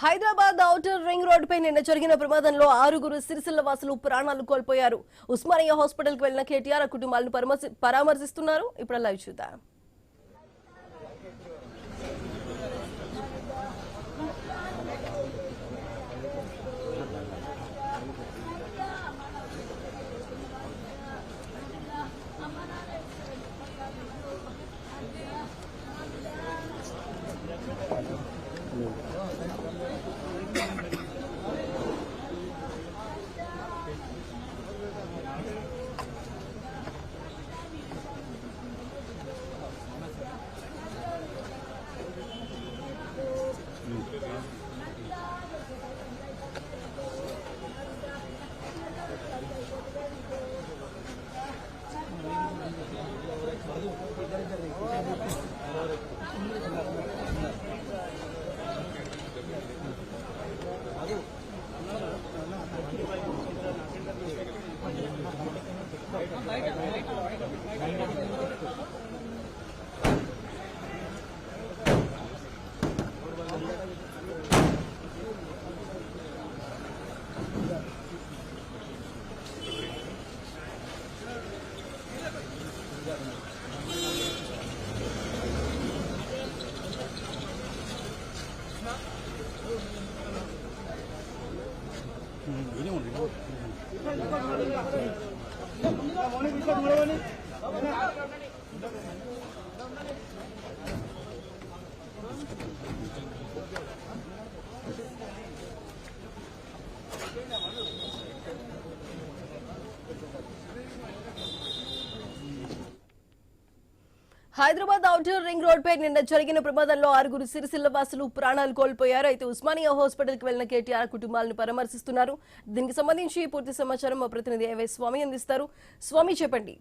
Hyderabad outer ring road పై నిన్న జరిగిన ప్రమాదంలో 6 సిరిసిల్ల వాసులు ప్రాణాలు కోల్పోయారు. ఉస్మానియా హాస్పిటల్ కు వెళ్లిన కేటీఆర్ కుటుంబాలను పరామర్శిస్తున్నారు. ఇప్పుడు లైవ్ చూద్దాం. హైదరాబాద్ ఔటర్ రింగ్ రోడ్ పై నిన్న జరిగిన ప్రమాదంలో 6 సిరిసిల్ల వాసులు ప్రాణాలు కోల్పోయారు. అయితే ఉస్మానియా హాస్పిటల్ కు వెళ్లిన కేటీఆర్ కుటుంబాలను పరామర్శిస్తున్నారు. దీనికి సంబంధించి పూర్తి సమాచారం మా ప్రతినిధి స్వామి అందిస్తారు. స్వామి, చెప్పండి.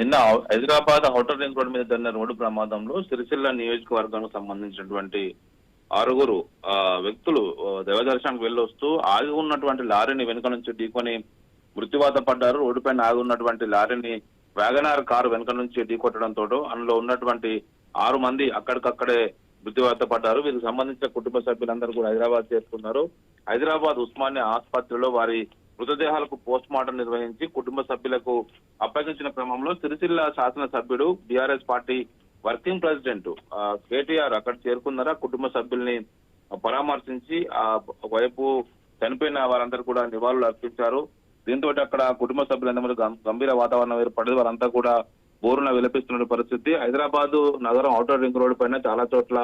నిన్న హైదరాబాద్ ఔటర్ రింగ్ రోడ్ మీద జరిగిన రోడ్డు ప్రమాదంలో సిరిసిల్ల నియోజకవర్గానికి సంబంధించినటువంటి 6 వ్యక్తులు దైవదర్శనానికి వెళ్ళొస్తూ ఆగి ఉన్నటువంటి లారీని వెనుక నుంచి ఢీకొని మృత్యువాత పడ్డారు. రోడ్డు పైన ఆగి ఉన్నటువంటి లారీని వ్యాగనార్ కారు వెనుక నుంచి ఢీకొట్టడంతో అందులో ఉన్నటువంటి 6 మంది అక్కడికక్కడే మృత్యువాత పడ్డారు. వీరికి సంబంధించిన కుటుంబ సభ్యులందరూ కూడా హైదరాబాద్ చేరుకున్నారు. హైదరాబాద్ ఉస్మానియా ఆసుపత్రిలో వారి మృతదేహాలకు పోస్ట్ మార్టం నిర్వహించి కుటుంబ సభ్యులకు అప్పగించిన క్రమంలో సిరిసిల్ల శాసనసభ్యుడు BRS party working president KTR అక్కడ చేరుకున్నారా కుటుంబ సభ్యుల్ని పరామర్శించి వైపు చనిపోయిన వారందరూ కూడా నివాళులు అర్పించారు. దీంతో అక్కడ కుటుంబ సభ్యులందరూ గంభీర వాతావరణం ఏర్పడింది. వారంతా కూడా బోరున విలపిస్తున్న పరిస్థితి. హైదరాబాద్ నగరం ఔటర్ రింగ్ రోడ్డు పైన చాలా చోట్ల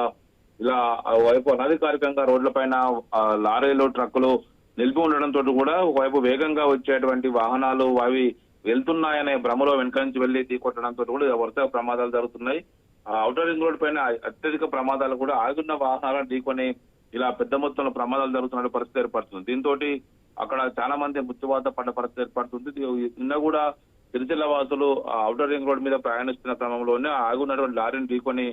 ఇలా వైపు అనధికారికంగా రోడ్ల పైన లారీలు ట్రక్కులు నిలిపి ఉండడంతో కూడా ఒకవైపు వేగంగా వచ్చేటువంటి వాహనాలు అవి వెళ్తున్నాయనే భ్రమలో వెనక నుంచి వెళ్లి ఢీకొట్టడంతో కూడా వరుస ప్రమాదాలు జరుగుతున్నాయి. ఔటర్ రింగ్ రోడ్ పైన అత్యధిక ప్రమాదాలు కూడా ఆగున్న వాహనాలను ఢీకొని ఇలా పెద్ద మొత్తంలో ప్రమాదాలు జరుగుతున్న పరిస్థితి ఏర్పడుతుంది. దీంతో అక్కడ చాలా మంది మృత్యువాత పడ్డ పరిస్థితి ఏర్పడుతుంది. నిన్న కూడా సిరిసిల్ల వాసులు ఔటర్ రింగ్ రోడ్ మీద ప్రయాణిస్తున్న క్రమంలోనే ఆగున్నటువంటి లారీని ఢీకొని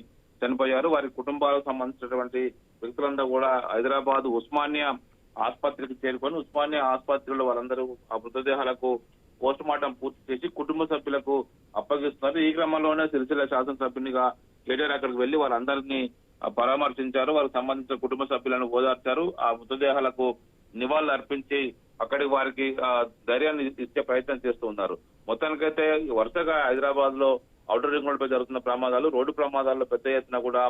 చనిపోయారు. వారి కుటుంబాలకు సంబంధించినటువంటి వ్యక్తులందరూ కూడా హైదరాబాద్ ఉస్మానియా ఆసుపత్రికి చేరుకొని ఉస్మానియా ఆసుపత్రిలో వాళ్ళందరూ ఆ మృతదేహాలకు పోస్ట్ మార్టం పూర్తి చేసి కుటుంబ సభ్యులకు అప్పగిస్తున్నారు. ఈ క్రమంలోనే సిరిసిల్ల శాసనసభ్యునిగా కేటీఆర్ అక్కడికి వెళ్లి వారందరినీ పరామర్శించారు. వారికి సంబంధించిన కుటుంబ సభ్యులను ఓదార్చారు. ఆ మృతదేహాలకు నివాళులు అర్పించి అక్కడికి వారికి ధైర్యాన్ని ఇచ్చే ప్రయత్నం చేస్తూ ఉన్నారు. మొత్తానికైతే వరుసగా హైదరాబాద్ లో ఔటర్ రింగ్ రోడ్ పై జరుగుతున్న ప్రమాదాలు, రోడ్డు ప్రమాదాల్లో పెద్ద ఎత్తున కూడా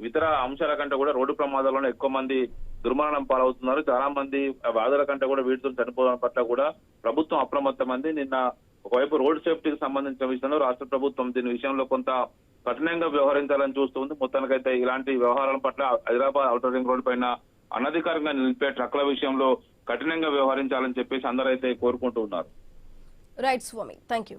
ఇతర అంశాల కంటే కూడా రోడ్డు ప్రమాదాల్లోనే ఎక్కువ మంది దుర్మరణం పాలవుతున్నారు. చాలా మంది వ్యాధుల కంటే కూడా వీటితో చనిపోవడం పట్ల కూడా ప్రభుత్వం అప్రమత్తమైంది. నిన్న ఒకవైపు రోడ్ సేఫ్టీకి సంబంధించిన విషయంలో రాష్ట్ర ప్రభుత్వం దీని విషయంలో కొంత కఠినంగా వ్యవహరించాలని చూస్తుంది. మొత్తానికైతే ఇలాంటి వ్యవహారాల పట్ల హైదరాబాద్ ఔటర్ రింగ్ రోడ్ పైన అనధికారంగా నిలిపే ట్రక్ల విషయంలో కఠినంగా వ్యవహరించాలని చెప్పేసి అందరూ అయితే కోరుకుంటూ ఉన్నారు. Right Swami, thank you.